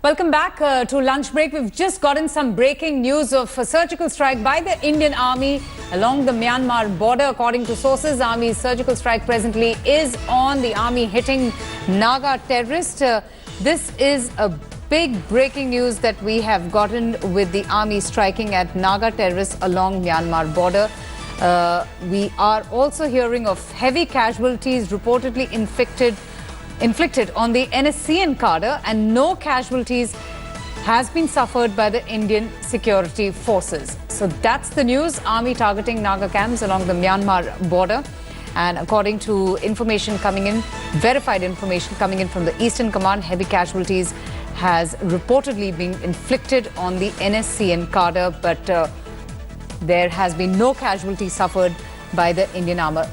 Welcome back to lunch break. We've just gotten some breaking news of a surgical strike by the Indian Army along the Myanmar border. According to sources, Army's surgical strike presently is on. The Army hitting Naga terrorists. This is a big breaking news that we have gotten with the Army striking at Naga terrorists along Myanmar border. We are also hearing of heavy casualties reportedly inflicted on the NSCN cadre, and no casualties has been suffered by the Indian security forces. So that's the news. Army targeting Naga camps along the Myanmar border. And according to information coming in, verified information coming in from the Eastern Command, heavy casualties has reportedly been inflicted on the NSCN cadre, but there has been no casualty suffered by the Indian Army.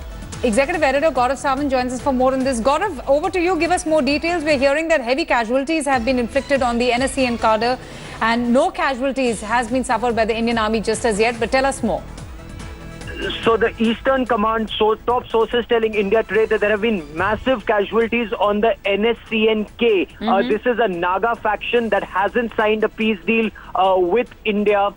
Executive Editor Gaurav Sawant joins us for more on this. Gaurav, over to you. Give us more details. We're hearing that heavy casualties have been inflicted on the NSCN cadre and no casualties has been suffered by the Indian Army just as yet. But tell us more. So the Eastern Command, top sources telling India Today that there have been massive casualties on the NSCN-K. This is a Naga faction that hasn't signed a peace deal with India.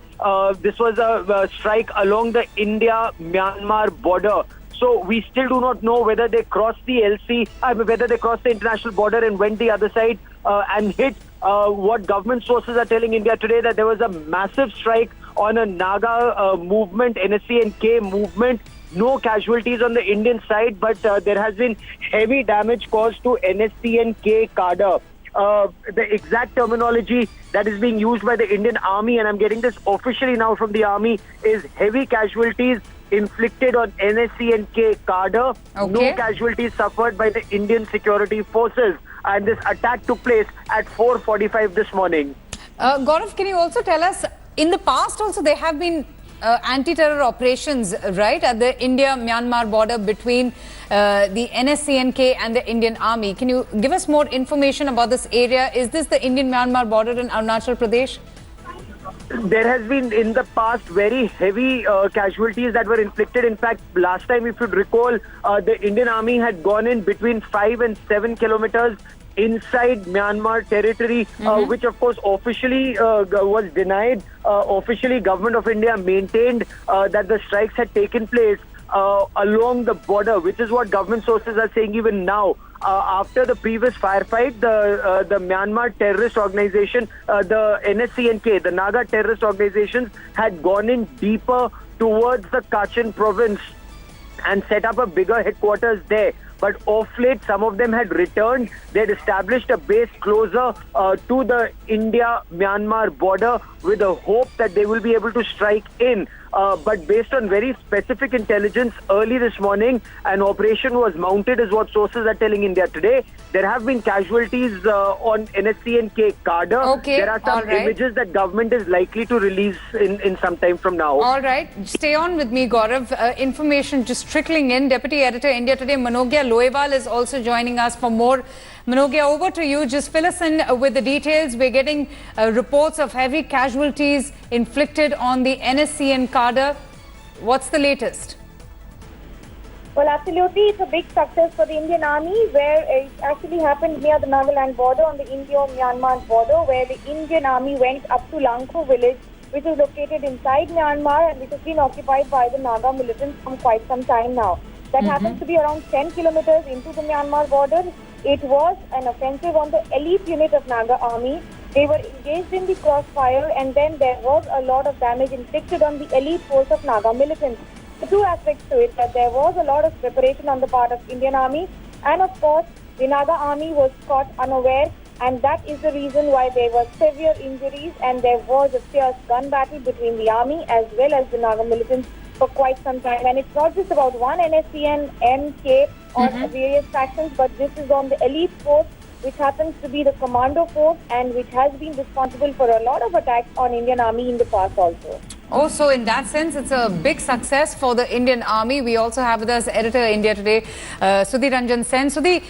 This was a strike along the India-Myanmar border. So we still do not know whether they crossed the LC, whether they crossed the international border and went the other side and hit. What government sources are telling India Today that there was a massive strike on a Naga movement, NSCN-K movement. No casualties on the Indian side, but there has been heavy damage caused to NSCN-K cadre. The exact terminology that is being used by the Indian Army, and I'm getting this officially now from the Army, is heavy casualties inflicted on NSCN-K cadre. Okay. No casualties suffered by the Indian security forces. And this attack took place at 4:45 this morning. Gaurav, can you also tell us, in the past also there have been anti-terror operations, right, at the India-Myanmar border between the NSCN-K and the Indian Army. Can you give us more information about this area? Is this the Indian-Myanmar border in Arunachal Pradesh? There has been in the past very heavy casualties that were inflicted. In fact, last time, if you'd recall, the Indian Army had gone in between 5 and 7 kilometers inside Myanmar territory, which of course officially was denied. Officially, Government of India maintained that the strikes had taken place along the border, which is what government sources are saying even now. After the previous firefight, the Myanmar terrorist organization, the NSCN-K, the Naga terrorist organizations, had gone in deeper towards the Kachin province and set up a bigger headquarters there. But of late, some of them had returned. They had established a base closer to the India-Myanmar border with the hope that they will be able to strike in. But based on very specific intelligence, early this morning, an operation was mounted, is what sources are telling India Today. There have been casualties on NSCN-K cadre. Okay, there are some images that government is likely to release in some time from now. All right. Stay on with me, Gaurav. Information just trickling in. Deputy Editor, India Today, Manogya Loewal is also joining us for more. Manogya, over to you. Just fill us in with the details. We're getting reports of heavy casualties inflicted on the NSCN cadre. What's the latest? Well, absolutely. It's a big success for the Indian Army, where it actually happened near the Nagaland border on the Indo-Myanmar border, where the Indian Army went up to Langko village, which is located inside Myanmar and which has been occupied by the Naga militants for quite some time now. That happens to be around 10 kilometers into the Myanmar border. It was an offensive on the elite unit of Naga Army. They were engaged in the crossfire, and then there was a lot of damage inflicted on the elite force of Naga militants. The two aspects to it, that there was a lot of preparation on the part of Indian Army, and of course the Naga Army was caught unaware, and that is the reason why there were severe injuries, and there was a fierce gun battle between the army as well as the Naga militants for quite some time. And it's not just about one NSCN, MK or various factions, but this is on the elite force, which happens to be the commando force and which has been responsible for a lot of attacks on Indian Army in the past also. Oh, so in that sense, it's a big success for the Indian Army. We also have with us Editor India Today, Sudhi Ranjan Sen. Sudhi,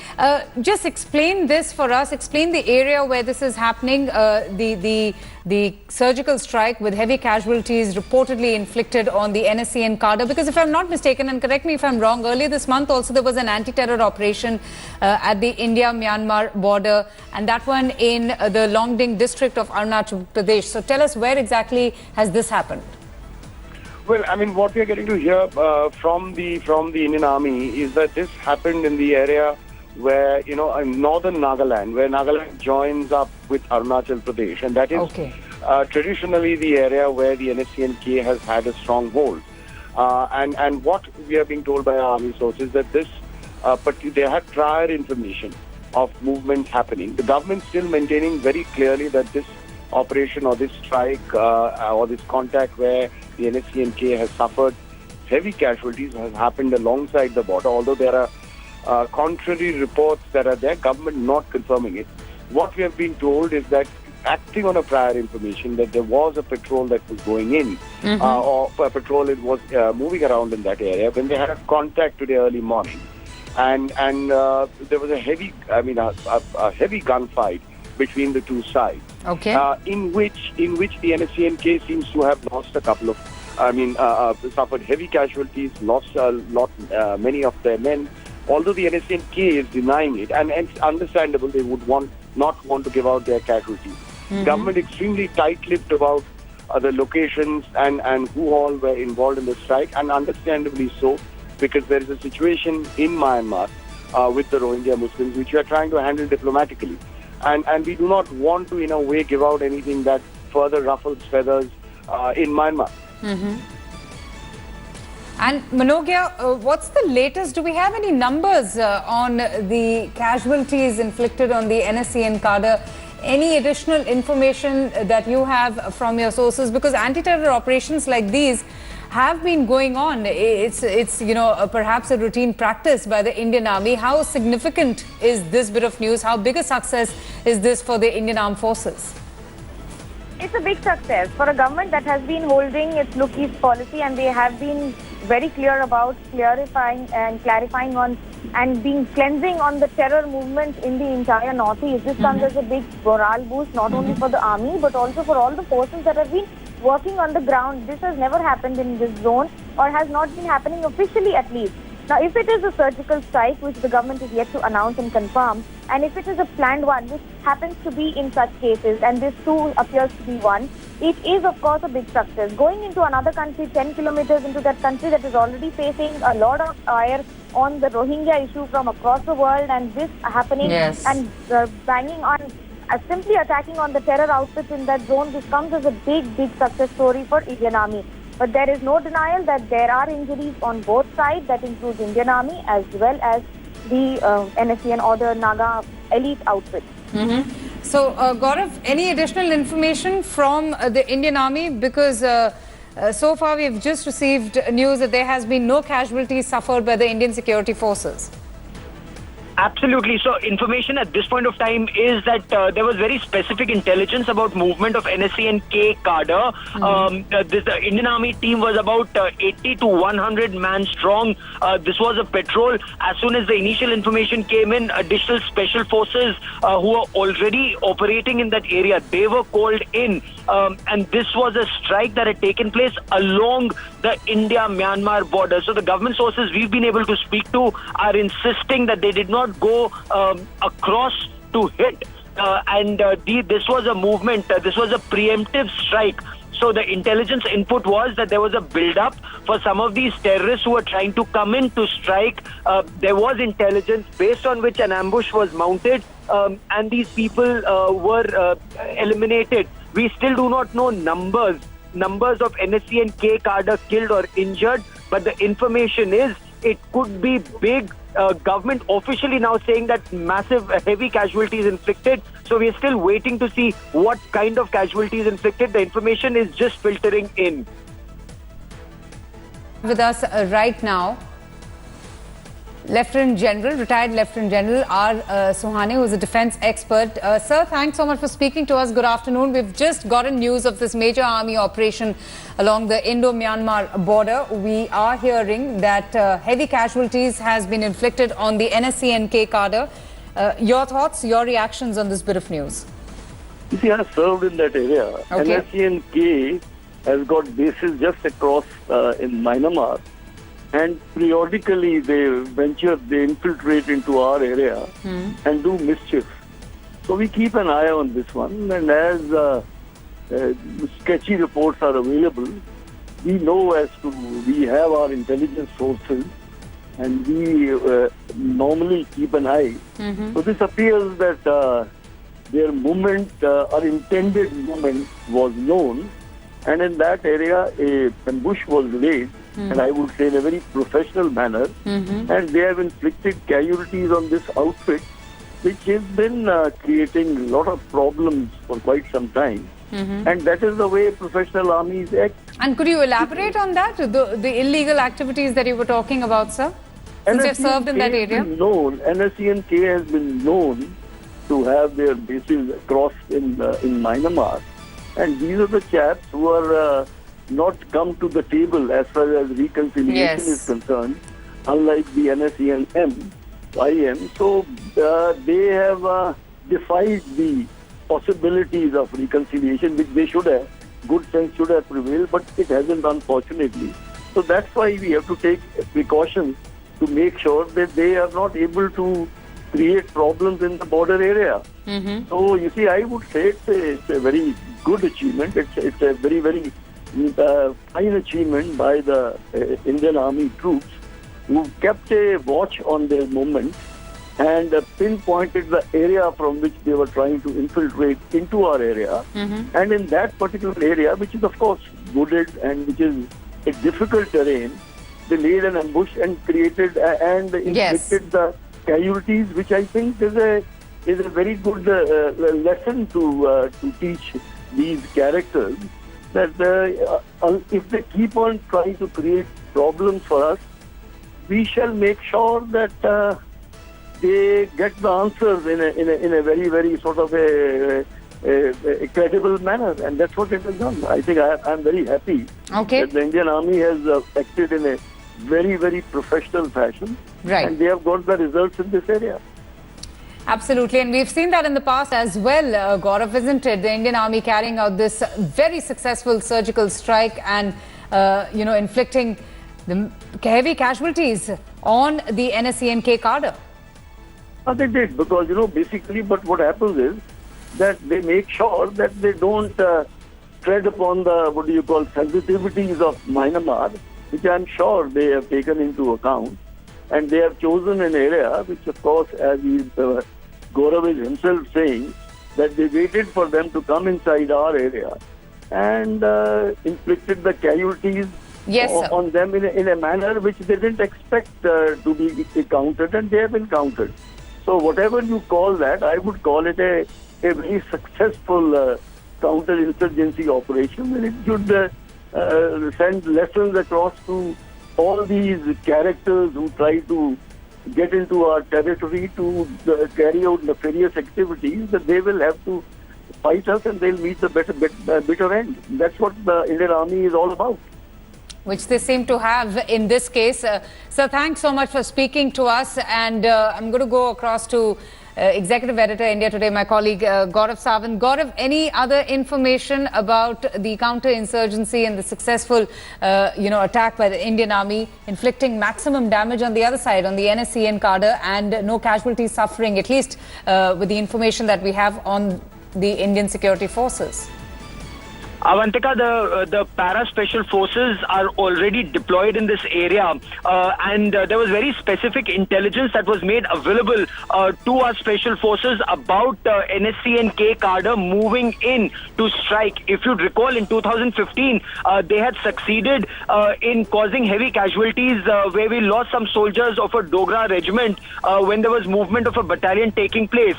just explain this for us. Explain the area where this is happening, the surgical strike with heavy casualties reportedly inflicted on the NSCN cadre. Because if I'm not mistaken, and correct me if I'm wrong, earlier this month also there was an anti-terror operation at the India-Myanmar border, and that one in the Longding district of Arunachal Pradesh. So tell us, where exactly has this happened? Well, I mean, what we are getting to hear from the Indian Army is that this happened in the area where, in northern Nagaland, where Nagaland joins up with Arunachal Pradesh, and that is traditionally the area where the NSCN has had a strong hold. And what we are being told by our army sources that this, but they had prior information of movements happening. The government still maintaining very clearly that this operation or this strike or this contact where the NSCN has suffered heavy casualties has happened alongside the border, although there are contrary reports that are there, government not confirming it. What we have been told is that acting on a prior information that there was a patrol that was going in, or a patrol it was moving around in that area when they had a contact today early morning, and there was a heavy, a heavy gunfight between the two sides. In which the NSCN seems to have lost a couple of, suffered heavy casualties, lost many of their men. Although the NSCN is denying it, and it's understandable they would not want to give out their casualties. Government extremely tight-lipped about the locations and who all were involved in the strike, and understandably so, because there is a situation in Myanmar with the Rohingya Muslims which we are trying to handle diplomatically. And we do not want to, in a way, give out anything that further ruffles feathers in Myanmar. And Manogya, what's the latest? Do we have any numbers on the casualties inflicted on the NSCN cadre? Any additional information that you have from your sources? Because anti-terror operations like these have been going on. It's perhaps a routine practice by the Indian Army. How significant is this bit of news? How big a success is this for the Indian Armed Forces? It's a big success for a government that has been holding its look east policy, and they have been very clear about clarifying on and being cleansing on the terror movement in the entire northeast. This comes as a big morale boost, not only for the army but also for all the forces that have been working on the ground. This has never happened in this zone, or has not been happening officially at least. Now, if it is a surgical strike, which the government is yet to announce and confirm, and if it is a planned one, which happens to be in such cases, and this too appears to be one, it is of course a big success. Going into another country, 10 kilometers into that country that is already facing a lot of fire on the Rohingya issue from across the world, and this happening and banging on, simply attacking on the terror outfits in that zone, this comes as a big success story for Indian Army. But there is no denial that there are injuries on both sides. That includes Indian Army as well as the NSCN or the Naga elite outfit. So, Gaurav, any additional information from the Indian Army? Because so far we've just received news that there has been no casualties suffered by the Indian security forces. Absolutely. So information at this point of time is that there was very specific intelligence about movement of NSCN-K cadre. The Indian Army team was about 80 to 100 man strong. This was a patrol. As soon as the initial information came in, additional special forces who were already operating in that area, they were called in. And this was a strike that had taken place along the India-Myanmar border. So the government sources we've been able to speak to are insisting that they did not go across to hit. This was a movement, this was a preemptive strike. So the intelligence input was that there was a build-up for some of these terrorists who were trying to come in to strike. There was intelligence based on which an ambush was mounted, and these people were eliminated. We still do not know numbers of NSCN-K cadre killed or injured, but the information is it could be big. Government officially now saying that massive, heavy casualties inflicted. So we are still waiting to see what kind of casualties inflicted. The information is just filtering in. With us right now, Lieutenant General, retired Lieutenant General R. Suhane, who is a defense expert. Sir, thanks so much for speaking to us. Good afternoon. We've just gotten news of this major army operation along the Indo-Myanmar border. We are hearing that heavy casualties has been inflicted on the NSCN-K cadre. Your thoughts, your reactions on this bit of news? You see, I served in that area. Okay. NSCN-K has got bases just across in Myanmar. And periodically they infiltrate into our area and do mischief. So we keep an eye on this one, and as sketchy reports are available, we know we have our intelligence sources, and we normally keep an eye. So this appears that their movement, or intended movement, was known, and in that area a ambush was laid, and I would say in a very professional manner, and they have inflicted casualties on this outfit, which has been creating a lot of problems for quite some time. And that is the way professional armies act. And could you elaborate on that, the illegal activities that you were talking about, sir? Since you have served in that area? NSCN-K has been known to have their bases across in Myanmar. And these are the chaps who are not come to the table as far as reconciliation is concerned, unlike the NSCN-IM. So they have defied the possibilities of reconciliation, which they should have. Good sense should have prevailed, but it hasn't, unfortunately. So that's why we have to take precautions to make sure that they are not able to create problems in the border area. So you see, I would say it's a very good achievement. It's a very, very fine achievement by the Indian Army troops, who kept a watch on their movements and pinpointed the area from which they were trying to infiltrate into our area. And in that particular area, which is of course wooded and which is a difficult terrain, they laid an ambush and created and inflicted the casualties, which I think is a very good lesson to teach these characters, that if they keep on trying to create problems for us, we shall make sure that they get the answers in a very, very sort of a credible manner, and that's what it has done. I think I'm very happy that the Indian Army has acted in a very, very professional fashion, and they have got the results in this area. Absolutely, and we've seen that in the past as well, Gaurav, isn't it? The Indian Army carrying out this very successful surgical strike and, inflicting the heavy casualties on the NSCN-K cadre. They did, because, basically, but what happens is that they make sure that they don't tread upon the, sensitivities of Myanmar, which I'm sure they have taken into account. And they have chosen an area which, of course, as Gaurav is himself saying, that they waited for them to come inside our area and inflicted the casualties on them in a manner which they didn't expect to be encountered, and they have encountered. So whatever you call that, I would call it a very successful counter-insurgency operation, and it should send lessons across to all these characters who try to get into our territory to carry out nefarious activities, that they will have to fight us and they'll meet the bitter end. That's what the Indian Army is all about. Which they seem to have in this case. Sir, thanks so much for speaking to us. And I'm going to go across to Executive Editor, India Today, my colleague Gaurav Sawant. Gaurav, any other information about the counter-insurgency and the successful, attack by the Indian Army, inflicting maximum damage on the other side, on the NSCN cadre, and no casualties suffering, at least with the information that we have on the Indian security forces? Avantika, the para-special forces are already deployed in this area, and there was very specific intelligence that was made available to our special forces about NSCN-K cadre moving in to strike. If you'd recall, in 2015, they had succeeded in causing heavy casualties where we lost some soldiers of a Dogra regiment when there was movement of a battalion taking place.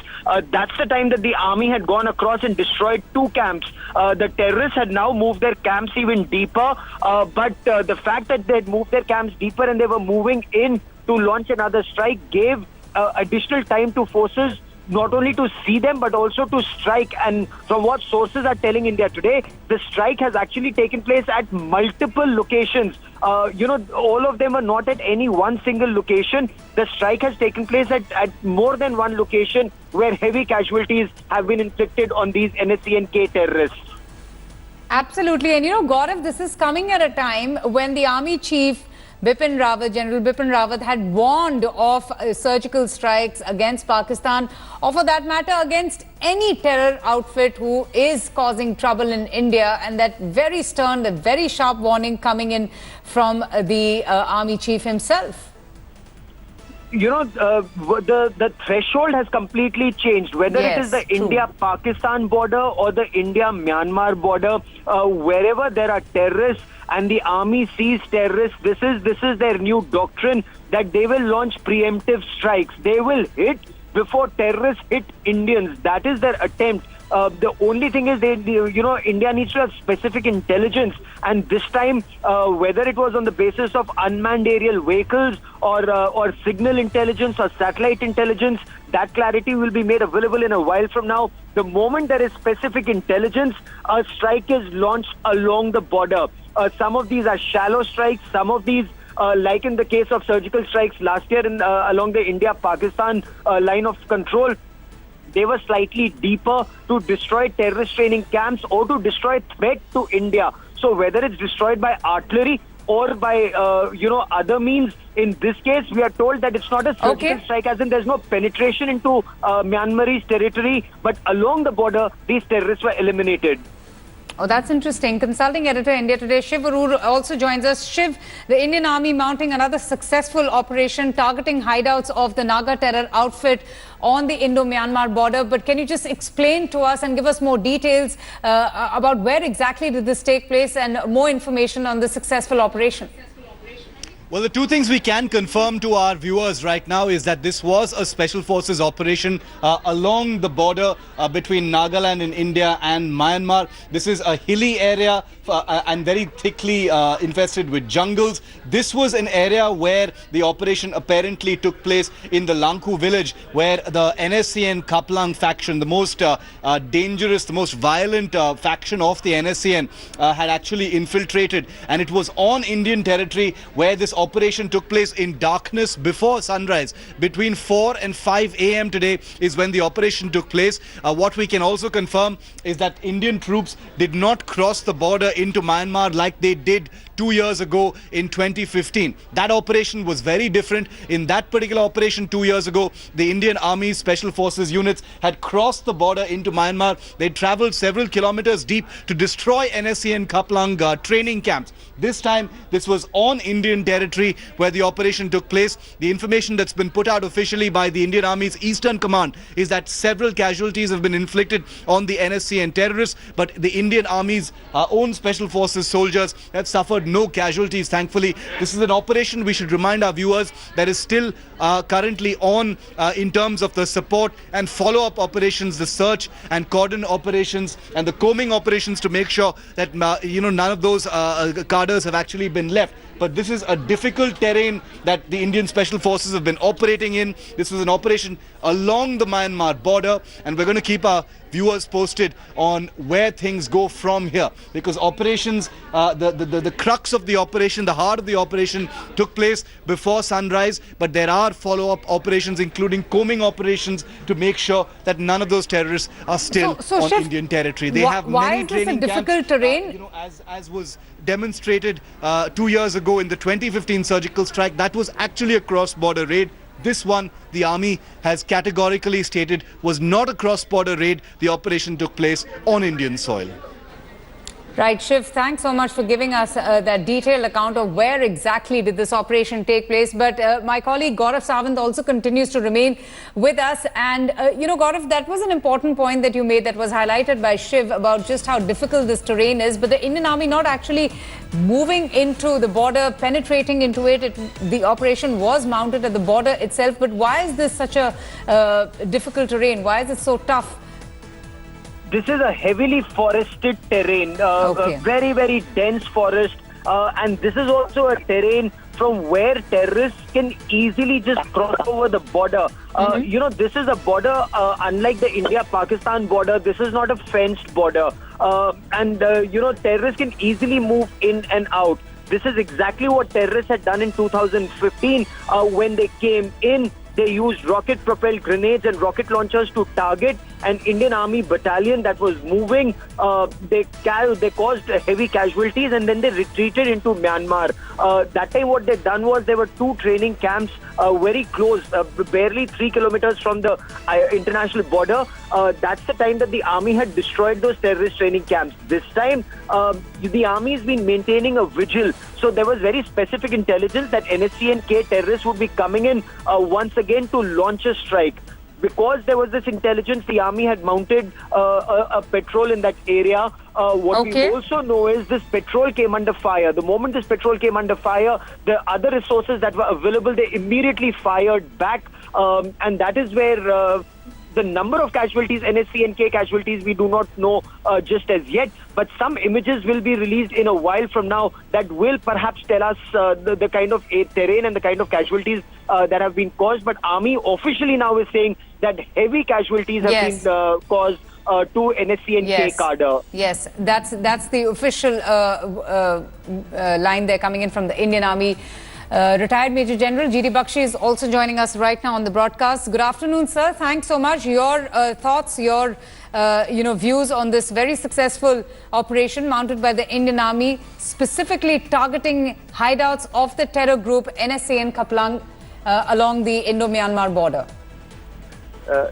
That's the time that the army had gone across and destroyed 2 camps. The terrorists had now moved their camps even deeper, but the fact that they had moved their camps deeper and they were moving in to launch another strike gave additional time to forces not only to see them but also to strike. And from what sources are telling India Today, the strike has actually taken place at multiple locations. All of them are not at any one single location. The strike has taken place at more than one location where heavy casualties have been inflicted on these NSCN-K terrorists. Absolutely. And Gaurav, this is coming at a time when the army chief General Bipin Rawat had warned of surgical strikes against Pakistan, or for that matter against any terror outfit who is causing trouble in India, and that very stern, that very sharp warning coming in from the army chief himself. You know, the threshold has completely changed. Whether it is the India-Pakistan border or the India-Myanmar border, wherever there are terrorists and the army sees terrorists, this is their new doctrine that they will launch preemptive strikes. They will hit before terrorists hit Indians. That is their attempt. The only thing is, India needs to have specific intelligence, and this time, whether it was on the basis of unmanned aerial vehicles or signal intelligence or satellite intelligence, that clarity will be made available in a while from now. The moment there is specific intelligence, a strike is launched along the border. Some of these are shallow strikes. Some of these, like in the case of surgical strikes last year along the India-Pakistan line of control, they were slightly deeper to destroy terrorist training camps or to destroy threat to India. So whether it's destroyed by artillery or by, other means, in this case, we are told that it's not a surgical strike, as in there's no penetration into Myanmarese territory, but along the border, these terrorists were eliminated. Oh, that's interesting. Consulting editor, India Today, Shiv Arur also joins us. Shiv, the Indian Army mounting another successful operation targeting hideouts of the Naga terror outfit on the Indo-Myanmar border. But can you just explain to us and give us more details about where exactly did this take place and more information on the successful operation? Well, the two things we can confirm to our viewers right now is that this was a special forces operation along the border between Nagaland in India and Myanmar. This is a hilly area and very thickly infested with jungles. This was an area where the operation apparently took place in the Lanku village, where the NSCN Kaplang faction, the most dangerous, the most violent faction of the NSCN, had actually infiltrated. And it was on Indian territory where this operation took place in darkness before sunrise. Between 4 and 5 a.m. today is when the operation took place. What we can also confirm is that Indian troops did not cross the border into Myanmar like they did 2 years ago in 2015. That operation was very different. In that particular operation 2 years ago, the Indian Army Special Forces units had crossed the border into Myanmar. They traveled several kilometers deep to destroy NSCN Kaplang training camps. This time, this was on Indian territory where the operation took place. The information that's been put out officially by the Indian Army's Eastern Command is that several casualties have been inflicted on the NSCN terrorists, but the Indian Army's own Special Forces soldiers have suffered no casualties, thankfully. This is an operation, we should remind our viewers, that is still currently on in terms of the support and follow-up operations, the search and cordon operations and the combing operations to make sure that none of those cadres have actually been left. But this is a difficult terrain that the Indian Special Forces have been operating in. This was an operation along the Myanmar border, and we're going to keep our viewers posted on where things go from here, because operations, the crux of the operation, the heart of the operation took place before sunrise, but there are follow-up operations, including combing operations, to make sure that none of those terrorists are still on Shiv, Indian territory. They have why many is this a training difficult camps, terrain? as was demonstrated 2 years ago in the 2015 surgical strike. That was actually a cross-border raid. This one, the army has categorically stated, was not a cross-border raid. The operation took place on Indian soil. Right, Shiv, thanks so much for giving us that detailed account of where exactly did this operation take place. But my colleague Gaurav Sawant also continues to remain with us. And, Gaurav, that was an important point that you made that was highlighted by Shiv about just how difficult this terrain is. But the Indian Army not actually moving into the border, penetrating into it. The operation was mounted at the border itself. But why is this such a difficult terrain? Why is it so tough? This is a heavily forested terrain, very, very dense forest. And this is also a terrain from where terrorists can easily just cross over the border. This is a border, unlike the India-Pakistan border, this is not a fenced border. Terrorists can easily move in and out. This is exactly what terrorists had done in 2015 when they came in. They used rocket-propelled grenades and rocket launchers to target an Indian Army battalion that was moving. They caused heavy casualties and then they retreated into Myanmar. That time what they done was there were two training camps very close, barely 3 kilometers from the international border. That's the time that the army had destroyed those terrorist training camps. This time, the army has been maintaining a vigil. So there was very specific intelligence that NSCN-K terrorists would be coming in once again to launch a strike. Because there was this intelligence, the army had mounted a patrol in that area. What we also know is this patrol came under fire. The moment this patrol came under fire, the other resources that were available, they immediately fired back. And that is where the number of casualties, NSCN-K casualties, we do not know just as yet. But some images will be released in a while from now that will perhaps tell us the kind of terrain and the kind of casualties that have been caused. But Army officially now is saying that heavy casualties have been caused to NSCN-K cadre. Yes, that's the official line there coming in from the Indian Army. Retired Major General G.D. Bakshi is also joining us right now on the broadcast. Good afternoon, sir. Thanks so much. Your thoughts, your views on this very successful operation mounted by the Indian Army, specifically targeting hideouts of the terror group NSCN Kaplang along the Indo-Myanmar border.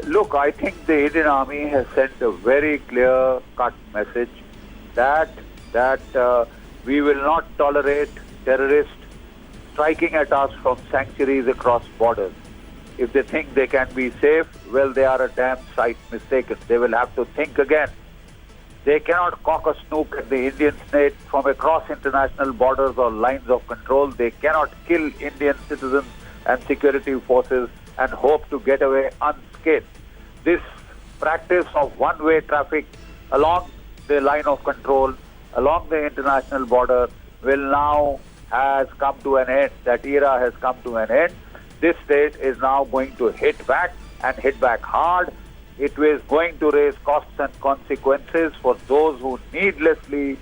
Look, I think the Indian Army has sent a very clear-cut message that we will not tolerate terrorists striking at us from sanctuaries across borders. If they think they can be safe, well, they are a damn sight mistaken. They will have to think again. They cannot cock a snook at the Indian state from across international borders or lines of control. They cannot kill Indian citizens and security forces and hope to get away unscathed. This practice of one-way traffic along the line of control, along the international border, will now has come to an end. That era has come to an end. This state is now going to hit back and hit back hard. It is going to raise costs and consequences for those who needlessly,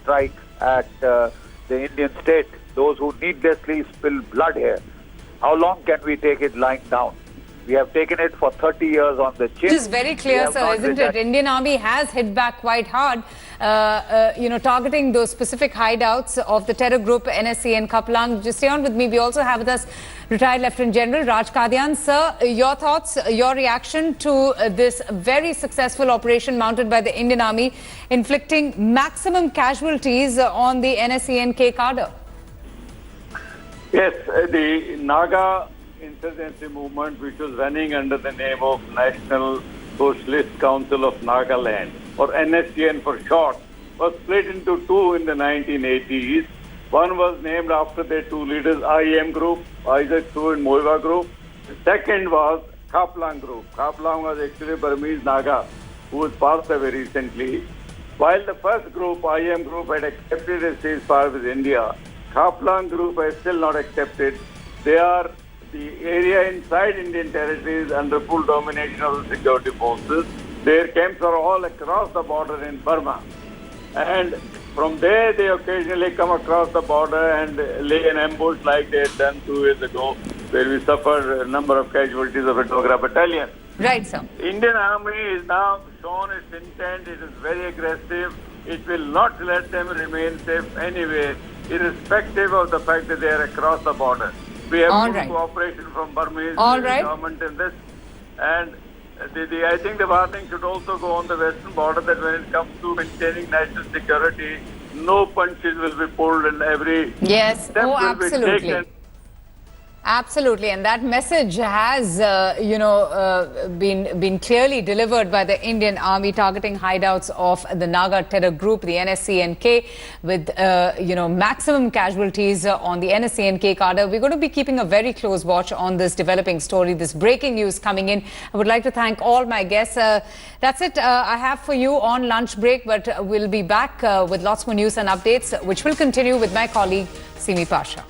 strike at the Indian state, those who needlessly spill blood here. How long can we take it lying down? We have taken it for 30 years on the chin. It is very clear, sir, isn't it? Indian Army has hit back quite hard, targeting those specific hideouts of the terror group NSCN Kaplang. Just stay on with me. We also have with us retired Lieutenant General Raj Kadian. Sir, your thoughts, your reaction to this very successful operation mounted by the Indian Army, inflicting maximum casualties on the NSCN-K cadre? Yes, the Naga insurgency movement, which was running under the name of National Socialist Council of Nagaland, or NSCN for short, was split into two in the 1980s. One was named after their two leaders, IM Group, Isaac Su and Moiva Group. The second was Kaplang Group. Kaplang was actually Burmese Naga, who was passed away recently. While the first group, IM Group, had accepted a ceasefire with India, Kaplang Group has still not accepted. They are the area inside Indian territories under full domination of the security forces. Their camps are all across the border in Burma. And from there, they occasionally come across the border and lay an ambush like they had done 2 years ago, where we suffered a number of casualties of a Dogra battalion. Right, sir. Indian Army is now shown its intent. It is very aggressive. It will not let them remain safe anywhere, irrespective of the fact that they are across the border. We have full cooperation from Burmese government in this. And I think the warning should also go on the western border that when it comes to maintaining national security, no punches will be pulled and every step will be taken. Absolutely, and that message has, been clearly delivered by the Indian Army, targeting hideouts of the Naga terror group, the NSCN-K, with, maximum casualties on the NSCN-K cadre. We're going to be keeping a very close watch on this developing story, this breaking news coming in. I would like to thank all my guests. That's it I have for you on lunch break, but we'll be back with lots more news and updates, which will continue with my colleague, Simi Pasha.